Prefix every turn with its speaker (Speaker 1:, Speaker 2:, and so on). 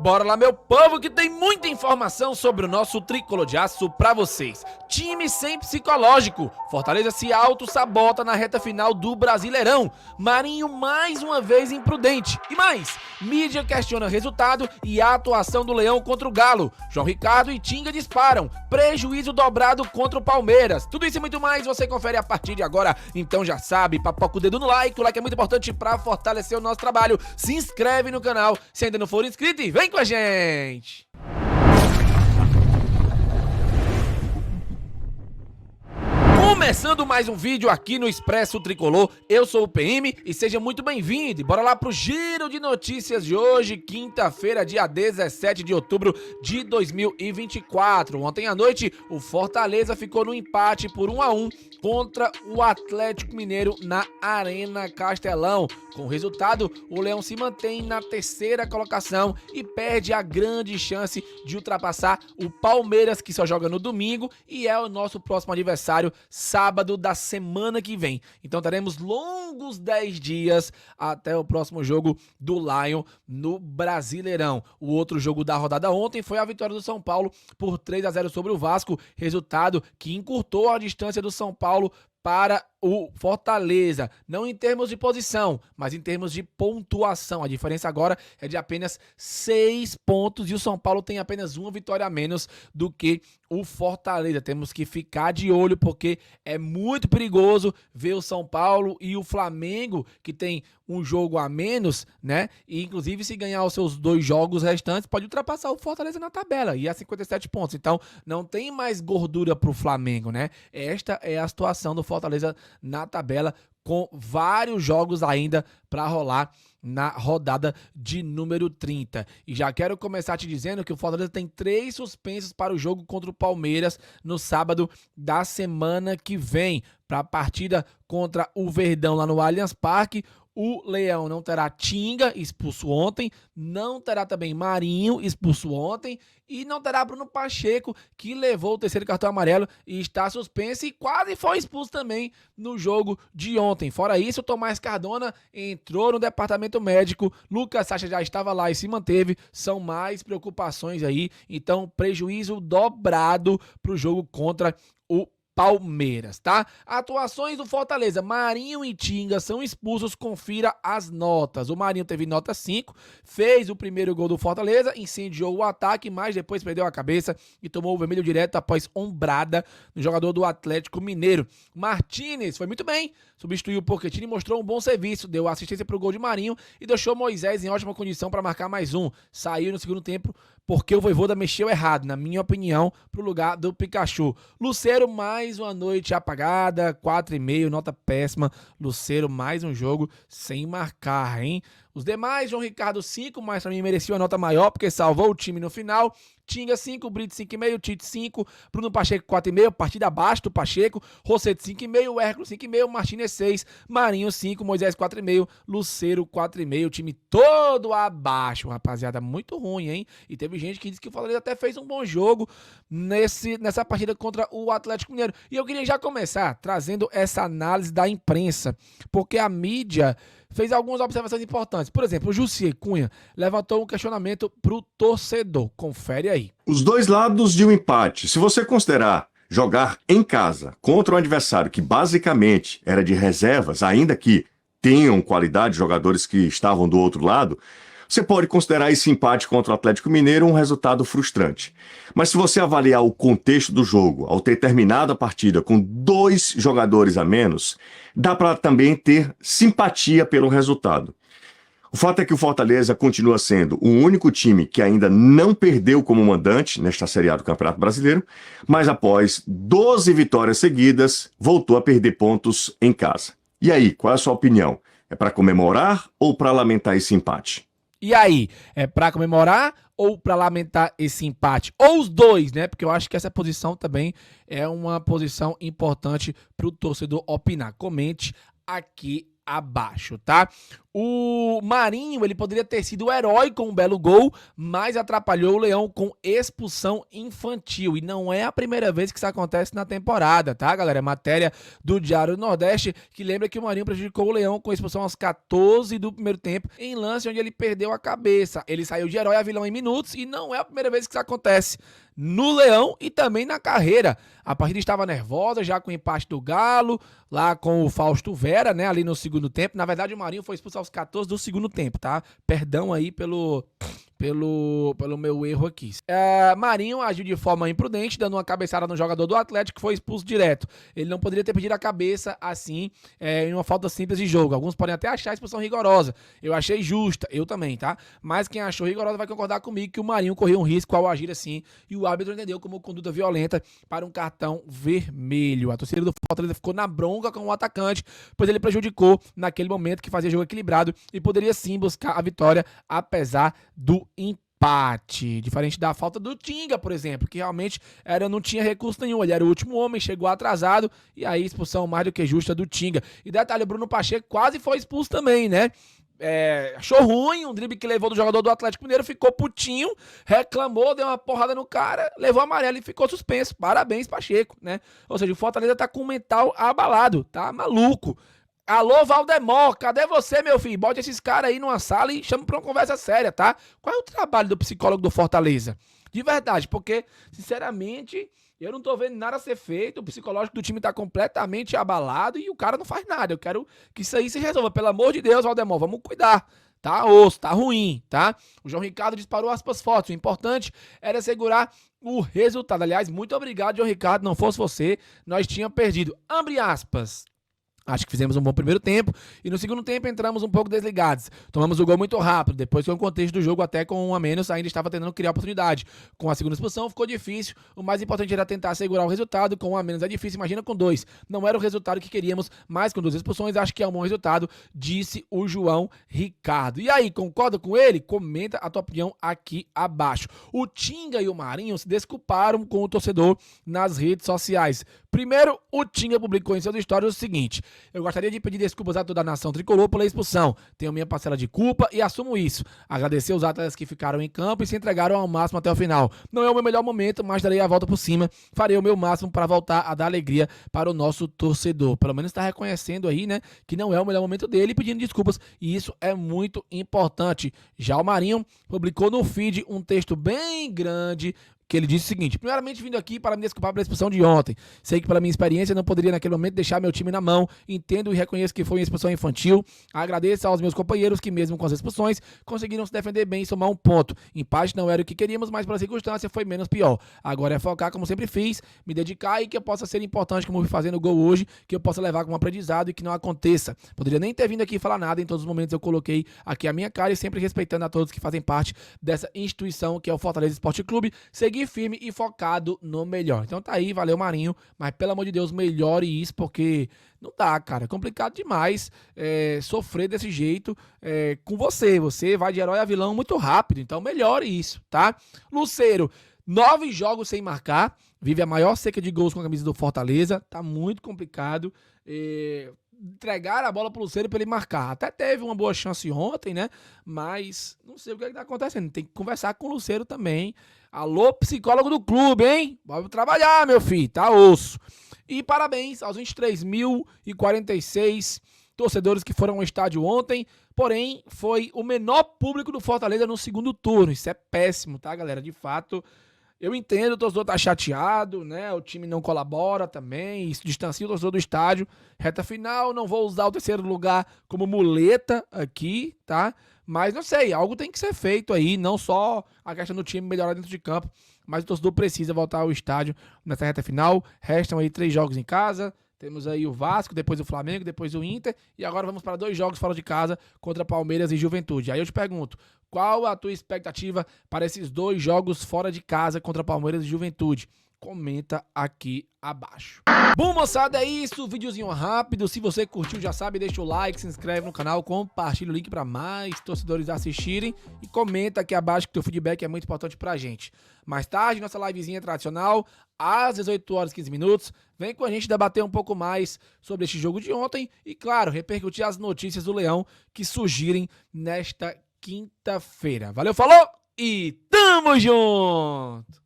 Speaker 1: Bora lá, meu povo, que tem muita informação sobre o nosso tricolor de aço pra vocês. Time sem psicológico. Fortaleza se auto-sabota na reta final do Brasileirão. Marinho mais uma vez imprudente. E mais, mídia questiona resultado e a atuação do Leão contra o Galo. João Ricardo e Tinga disparam. Prejuízo dobrado contra o Palmeiras. Tudo isso e muito mais você confere a partir de agora. Então já sabe, papoca o dedo no like. O like é muito importante pra fortalecer o nosso trabalho. Se inscreve no canal se ainda não for inscrito e vem com a gente! Começando mais um vídeo aqui no Expresso Tricolor, eu sou o PM e seja muito bem-vindo. Bora lá pro giro de notícias de hoje, quinta-feira, dia 17 de outubro de 2024. Ontem à noite, o Fortaleza ficou no empate por 1-1 contra o Atlético Mineiro na Arena Castelão. Com o resultado, o Leão se mantém na terceira colocação e perde a grande chance de ultrapassar o Palmeiras, que só joga no domingo e é o nosso próximo adversário sábado da semana que vem. Então teremos longos 10 dias até o próximo jogo do Lion no Brasileirão. O outro jogo da rodada ontem foi a vitória do São Paulo por 3-0 sobre o Vasco, resultado que encurtou a distância do São Paulo para o Fortaleza, não em termos de posição, mas em termos de pontuação. A diferença agora é de apenas 6 pontos e o São Paulo tem apenas uma vitória a menos do que o Fortaleza. Temos que ficar de olho porque é muito perigoso ver o São Paulo e o Flamengo, que tem um jogo a menos, né? E inclusive se ganhar os seus 2 jogos restantes, pode ultrapassar o Fortaleza na tabela e a 57 pontos. Então não tem mais gordura pro Flamengo, né? Esta é a situação do Fortaleza na tabela, com vários jogos ainda para rolar na rodada de número 30. E já quero começar te dizendo que o Fortaleza tem 3 suspensos para o jogo contra o Palmeiras no sábado da semana que vem. Para a partida contra o Verdão lá no Allianz Parque, o Leão não terá Tinga, expulso ontem, não terá também Marinho, expulso ontem, e não terá Bruno Pacheco, que levou o terceiro cartão amarelo e está suspenso e quase foi expulso também no jogo de ontem. Fora isso, o Tomás Cardona entrou no departamento médico, Lucas Sacha já estava lá e se manteve, são mais preocupações aí, então prejuízo dobrado para o jogo contra o Palmeiras, tá? Atuações do Fortaleza: Marinho e Tinga são expulsos, confira as notas. O Marinho teve nota 5, fez o primeiro gol do Fortaleza, incendiou o ataque, mas depois perdeu a cabeça e tomou o vermelho direto após ombrada no jogador do Atlético Mineiro. Martínez foi muito bem, substituiu o Pochettino e mostrou um bom serviço, deu assistência para o gol de Marinho e deixou Moisés em ótima condição para marcar mais um. Saiu no segundo tempo porque o Vojvoda mexeu errado, na minha opinião, para o lugar do Pikachu. Lucero, mais uma noite apagada, 4,5, nota péssima. Lucero, mais um jogo sem marcar, hein? Os demais, João Ricardo 5, mas para mim merecia uma nota maior, porque salvou o time no final. Tinga 5, Brito 5,5, Tite 5, Bruno Pacheco 4,5, partida abaixo do Pacheco, Rosseto 5,5, Hércules 5,5, Martínez 6, Marinho 5, Moisés 4,5, Lucero 4,5, o time todo abaixo, rapaziada, muito ruim, hein? E teve gente que disse que o Fortaleza até fez um bom jogo nessa partida contra o Atlético Mineiro. E eu queria já começar trazendo essa análise da imprensa, porque a mídia fez algumas observações importantes. Por exemplo, o Jussier Cunha levantou um questionamento para o torcedor. Confere aí.
Speaker 2: Os dois lados de um empate. Se você considerar jogar em casa contra um adversário que basicamente era de reservas, ainda que tenham qualidade de jogadores que estavam do outro lado, você pode considerar esse empate contra o Atlético Mineiro um resultado frustrante. Mas se você avaliar o contexto do jogo, ao ter terminado a partida com 2 jogadores a menos, dá para também ter simpatia pelo resultado. O fato é que o Fortaleza continua sendo o único time que ainda não perdeu como mandante nesta Série A do Campeonato Brasileiro, mas após 12 vitórias seguidas, voltou a perder pontos em casa. E aí, qual é a sua opinião? É para comemorar ou para lamentar esse empate?
Speaker 1: E aí, é pra comemorar ou pra lamentar esse empate? Ou os dois, né? Porque eu acho que essa posição também é uma posição importante pro torcedor opinar. Comente aqui abaixo, tá? O Marinho, ele poderia ter sido o herói com um belo gol, mas atrapalhou o Leão com expulsão infantil. E não é a primeira vez que isso acontece na temporada, tá, galera? É matéria do Diário do Nordeste, que lembra que o Marinho prejudicou o Leão com expulsão aos 14 do primeiro tempo, em lance onde ele perdeu a cabeça. Ele saiu de herói a vilão em minutos e não é a primeira vez que isso acontece no Leão e também na carreira. A partida estava nervosa, já com o empate do Galo, lá com o Fausto Vera, né, ali no segundo tempo. Na verdade, o Marinho foi expulso aos 14 do segundo tempo, tá? Perdão aí pelo meu erro aqui. Marinho agiu de forma imprudente, dando uma cabeçada no jogador do Atlético, que foi expulso direto. Ele não poderia ter pedido a cabeça assim, em uma falta simples de jogo. Alguns podem até achar a expulsão rigorosa. Eu achei justa, eu também, tá? Mas quem achou rigorosa vai concordar comigo que o Marinho correu um risco ao agir assim, e o árbitro entendeu como conduta violenta para um cartão vermelho. A torcida do Fortaleza ficou na bronca com o atacante, pois ele prejudicou naquele momento que fazia jogo equilibrado e poderia sim buscar a vitória, apesar do empate. Diferente da falta do Tinga, por exemplo, que realmente não tinha recurso nenhum. Ele era o último homem, chegou atrasado, e aí expulsão mais do que justa do Tinga. E detalhe, o Bruno Pacheco quase foi expulso também, né? Achou ruim, um drible que levou do jogador do Atlético Mineiro, ficou putinho, reclamou, deu uma porrada no cara, levou amarelo e ficou suspenso. Parabéns, Pacheco, né? Ou seja, o Fortaleza tá com o mental abalado, tá maluco. Alô, Valdemar, cadê você, meu filho? Bote esses caras aí numa sala e chama pra uma conversa séria, tá? Qual é o trabalho do psicólogo do Fortaleza? De verdade, porque, sinceramente, eu não tô vendo nada ser feito, o psicológico do time tá completamente abalado e o cara não faz nada. Eu quero que isso aí se resolva. Pelo amor de Deus, Valdemar, vamos cuidar. Tá osso, tá ruim, tá? O João Ricardo disparou aspas fortes. O importante era segurar o resultado. Aliás, muito obrigado, João Ricardo. Não fosse você, nós tínhamos perdido. Abre aspas. Acho que fizemos um bom primeiro tempo e no segundo tempo entramos um pouco desligados. Tomamos o gol muito rápido, depois que o contexto do jogo até com um a menos ainda estava tentando criar oportunidade. Com a segunda expulsão ficou difícil, o mais importante era tentar segurar o resultado, com um a menos é difícil, imagina com dois. Não era o resultado que queríamos, mas com duas expulsões acho que é um bom resultado, disse o João Ricardo. E aí, concorda com ele? Comenta a tua opinião aqui abaixo. O Tinga e o Marinho se desculparam com o torcedor nas redes sociais. Primeiro, o Tinga publicou em seus stories o seguinte: eu gostaria de pedir desculpas a toda a nação tricolor pela expulsão. Tenho minha parcela de culpa e assumo isso. Agradecer os atletas que ficaram em campo e se entregaram ao máximo até o final. Não é o meu melhor momento, mas darei a volta por cima. Farei o meu máximo para voltar a dar alegria para o nosso torcedor. Pelo menos está reconhecendo aí, né, que não é o melhor momento dele e pedindo desculpas. E isso é muito importante. Já o Marinho publicou no feed um texto bem grande, que ele disse o seguinte: primeiramente vindo aqui para me desculpar pela expulsão de ontem. Sei que pela minha experiência não poderia naquele momento deixar meu time na mão. Entendo e reconheço que foi uma expulsão infantil. Agradeço aos meus companheiros que mesmo com as expulsões conseguiram se defender bem e somar um ponto. Empate não era o que queríamos, mas pela circunstância foi menos pior. Agora é focar como sempre fiz, me dedicar e que eu possa ser importante como fui fazendo o gol hoje, que eu possa levar como aprendizado e que não aconteça. Poderia nem ter vindo aqui falar nada, em todos os momentos eu coloquei aqui a minha cara e sempre respeitando a todos que fazem parte dessa instituição que é o Fortaleza Esporte Clube. Seguir firme e focado no melhor. Então tá aí, valeu Marinho, mas pelo amor de Deus, melhore isso, porque não dá, cara, é complicado demais sofrer desse jeito com você. Você vai de herói a vilão muito rápido, então melhore isso, tá? Lucero, 9 jogos sem marcar, vive a maior seca de gols com a camisa do Fortaleza, tá muito complicado. Entregar a bola pro Lucero pra ele marcar. Até teve uma boa chance ontem, né? Mas não sei o que tá acontecendo. Tem que conversar com o Lucero também. Alô, psicólogo do clube, hein? Vamos trabalhar, meu filho. Tá osso. E parabéns aos 23.046 torcedores que foram ao estádio ontem. Porém, foi o menor público do Fortaleza no segundo turno. Isso é péssimo, tá, galera? De fato, eu entendo, o torcedor tá chateado, né? O time não colabora também, isso distancia o torcedor do estádio. Reta final, não vou usar o terceiro lugar como muleta aqui, tá? Mas não sei, algo tem que ser feito aí, não só a questão do time melhorar dentro de campo, mas o torcedor precisa voltar ao estádio nessa reta final. Restam aí 3 jogos em casa. Temos aí o Vasco, depois o Flamengo, depois o Inter. E agora vamos para 2 jogos fora de casa contra Palmeiras e Juventude. Aí eu te pergunto, qual a tua expectativa para esses 2 jogos fora de casa contra Palmeiras e Juventude? comenta aqui abaixo. Bom, moçada, é isso, videozinho rápido. Se você curtiu, já sabe, deixa o like, se inscreve no canal, compartilha o link para mais torcedores assistirem e comenta aqui abaixo que teu feedback é muito importante pra gente. Mais tarde, nossa livezinha tradicional, às 18 horas e 15 minutos, vem com a gente debater um pouco mais sobre este jogo de ontem e, claro, repercutir as notícias do Leão que surgirem nesta quinta-feira. Valeu, falou e tamo junto!